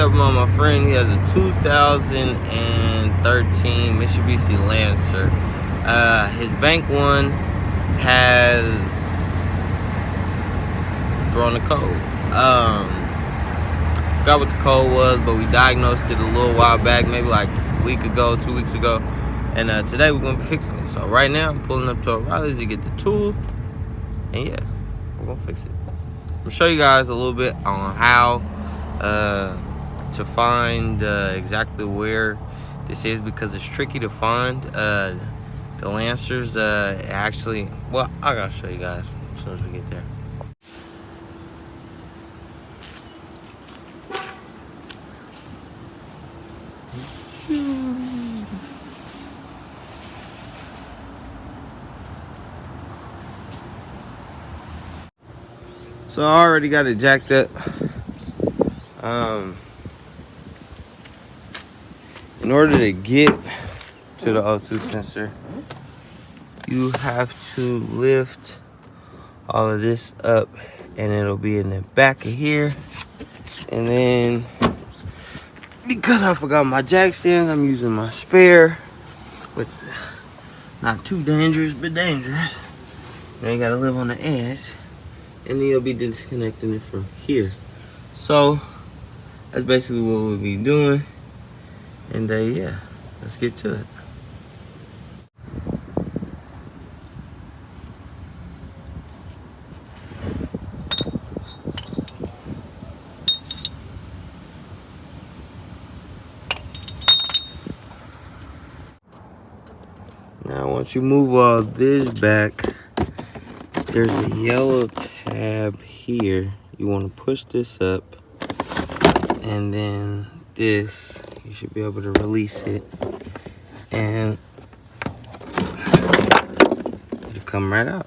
helping out my friend. He has a 2013 Mitsubishi Lancer. His bank one has thrown the code. Forgot what the code was, but we diagnosed it a little while back, maybe like a week ago, 2 weeks ago. And today we're gonna be fixing it. So right now I'm pulling up to O'Reilly's to get the tool, and yeah, we're gonna fix it. I'm gonna show you guys a little bit on how to find exactly where this is, because it's tricky to find. The Lancers actually, well, I gotta show you guys as soon as we get there. So I already got it jacked up. In order to get to the O2 sensor, you have to lift all of this up, and it'll be in the back of here. And then, because I forgot my jack stands, I'm using my spare, which is not too dangerous, but dangerous. Now you gotta live on the edge, and then you'll be disconnecting it from here. So that's basically what we'll be doing. And yeah, let's get to it. Now once you move all this back, there's a yellow tab here. You want to push this up, and then this, you should be able to release it, and it'll come right out.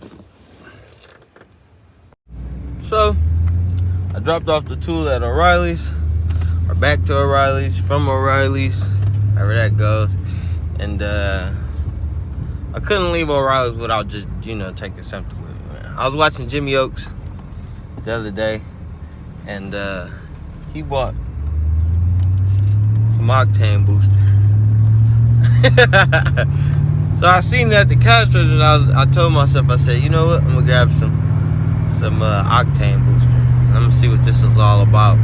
So I dropped off the tool at O'Reilly's, or back to O'Reilly's, from O'Reilly's, however that goes. And I couldn't leave O'Reilly's without just, you know, taking something with me. I was watching Jimmy Oaks the other day, and he bought some octane booster. So I seen that at the cash register, and I told myself, I said, you know what, I'm gonna grab some octane booster. I'm gonna see what this is all about.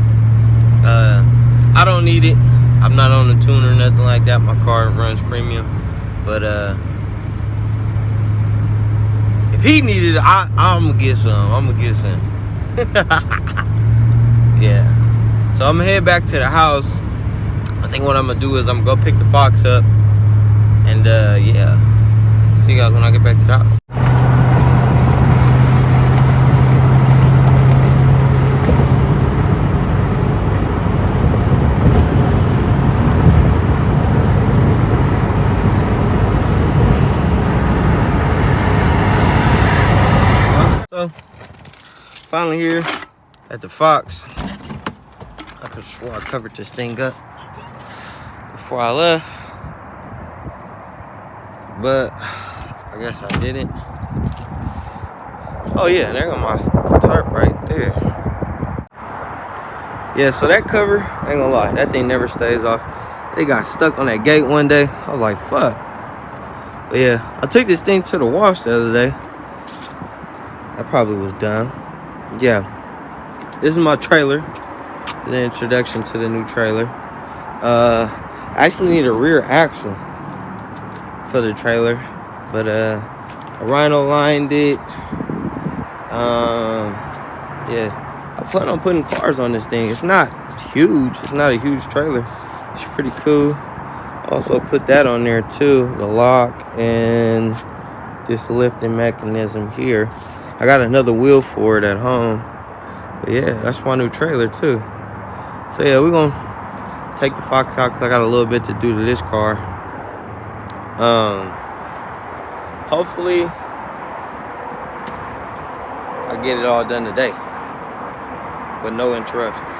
I don't need it. I'm not on the tune or nothing like that. My car runs premium, but if he needed it, I'm gonna get some. I'm gonna get some. Yeah. So I'm gonna head back to the house. I think what I'm gonna do is I'm gonna go pick the Fox up, and yeah, see you guys when I get back to the house. So finally here at the Fox. I could have swore I covered this thing up before I left, but I guess I didn't. Oh yeah, there go my tarp right there. Yeah, so that cover, I ain't gonna lie, that thing never stays off. They got stuck on that gate one day. I was like, fuck. But yeah, I took this thing to the wash the other day. That probably was done. Yeah, this is my trailer. The introduction to the new trailer. I actually need a rear axle for the trailer, but I rhino lined it. Yeah, I plan on putting cars on this thing. It's not huge. It's not a huge trailer. It's pretty cool. Also put that on there too, the lock and this lifting mechanism here. I got another wheel for it at home, but yeah, that's my new trailer too. So yeah, we're gonna take the Fox out because I got a little bit to do to this car. Hopefully I get it all done today with no interruptions.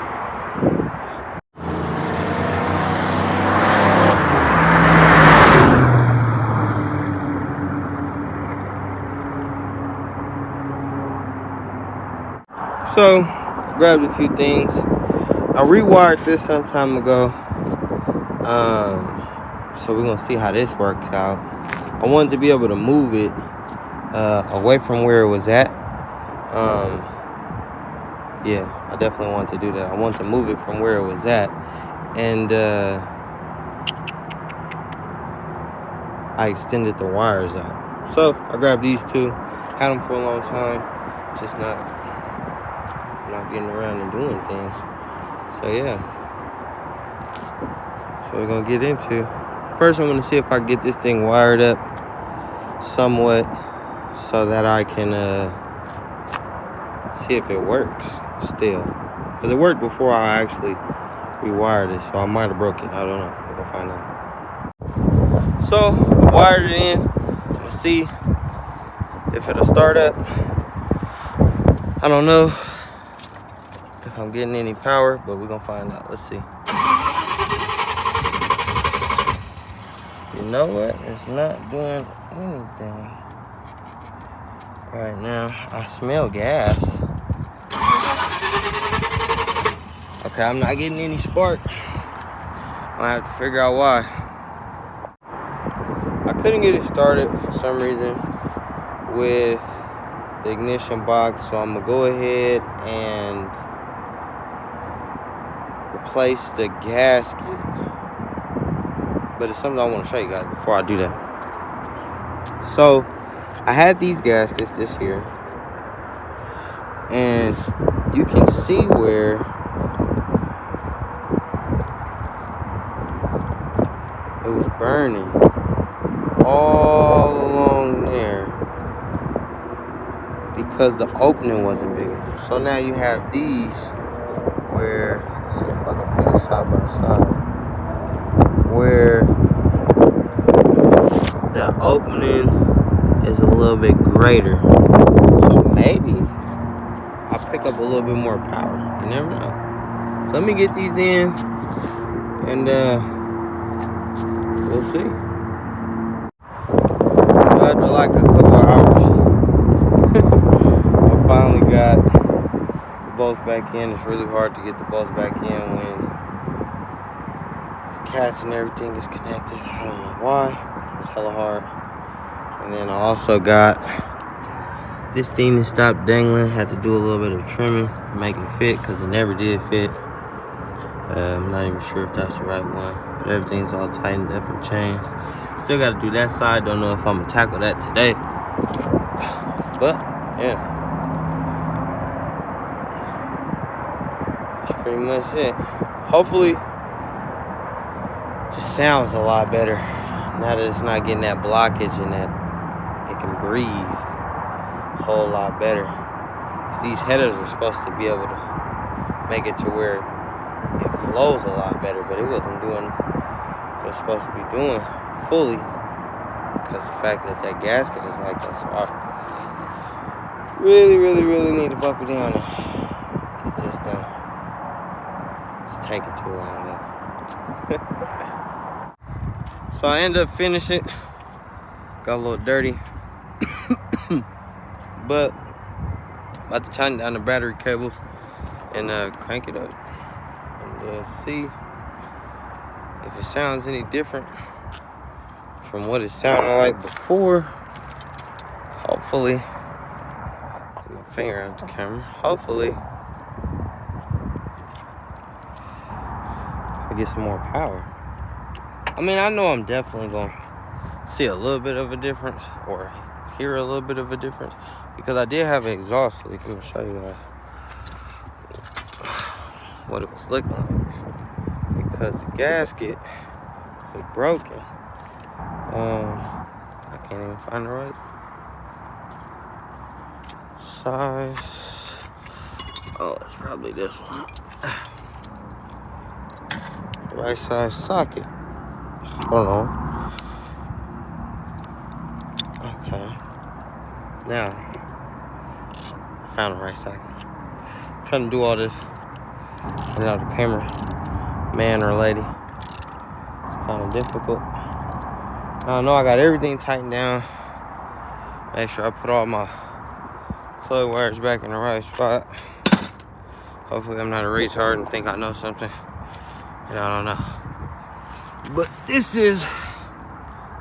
So, grabbed a few things. I rewired this some time ago. So we're gonna see how this works out. I wanted to be able to move it away from where it was at. Yeah, I definitely want to do that. I want to move it from where it was at. And I extended the wires out. So I grabbed these two, had them for a long time, just not getting around and doing things. So yeah. So we're gonna get into. First I'm gonna see if I can get this thing wired up somewhat so that I can see if it works still. Because it worked before I actually rewired it, so I might have broke it. I don't know. We're gonna find out. So wired it in. Let's see if it'll start up. I don't know if I'm getting any power, but we're gonna find out. Let's see. You know what? It's not doing anything right now. I smell gas. Okay, I'm not getting any spark. I have to figure out why. I couldn't get it started for some reason with the ignition box, so I'm gonna go ahead and replace the gasket. But it's something I want to show you guys before I do that. So I had these gaskets this here, and you can see where it was burning all along there because the opening wasn't big enough. So now you have these where, let's see if I can put it side by side, where the opening is a little bit greater. So maybe I'll pick up a little bit more power. You never know. So let me get these in and we'll see. So after like a couple of hours, I finally got the bolts back in. It's really hard to get the bolts back in when the cats and everything is connected. I don't know why. It's hella hard. And then I also got this thing that stopped dangling. Had to do a little bit of trimming, make it fit, because it never did fit. I'm not even sure if that's the right one, but everything's all tightened up and changed. Still got to do that side. Don't know if I'm gonna tackle that today, but yeah, that's pretty much it. Hopefully it sounds a lot better now that it's not getting that blockage and that it can breathe a whole lot better. Because these headers are supposed to be able to make it to where it flows a lot better, but it wasn't doing what it's supposed to be doing fully because the fact that that gasket is like that. So I really need to buckle down and get this done. It's taking too long though. So I ended up finishing it. Got a little dirty. But about to tighten down the battery cables and crank it up and see if it sounds any different from what it sounded like before. Hopefully, put my finger out the camera. Hopefully I get some more power. I mean, I know I'm definitely gonna see a little bit of a difference or hear a little bit of a difference because I did have an exhaust leak. I'm gonna show you guys what it was looking like because the gasket was broken. I can't even find the right size. Oh, it's probably this one. The right size socket. Hold on. Okay. Now, I found the right socket. I'm trying to do all this without the camera, man or lady. It's kind of difficult. I know I got everything tightened down. Make sure I put all my plug wires back in the right spot. Hopefully I'm not a retard and think I know something. And I don't know. But this is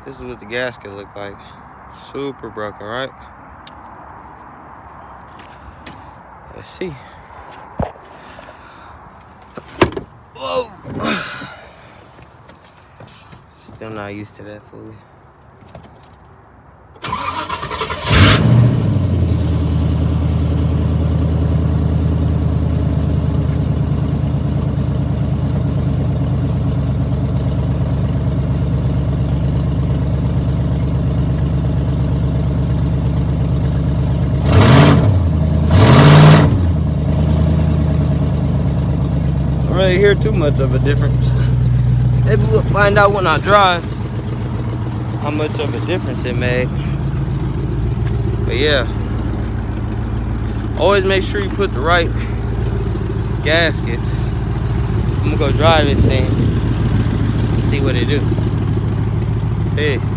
what the gasket looked like. Super broken, right? Let's see. Whoa! Still not used to that fully. I don't really hear too much of a difference. Maybe we'll find out when I drive how much of a difference it made. But yeah, always make sure you put the right gasket. I'm gonna go drive this thing, see what it do. Peace.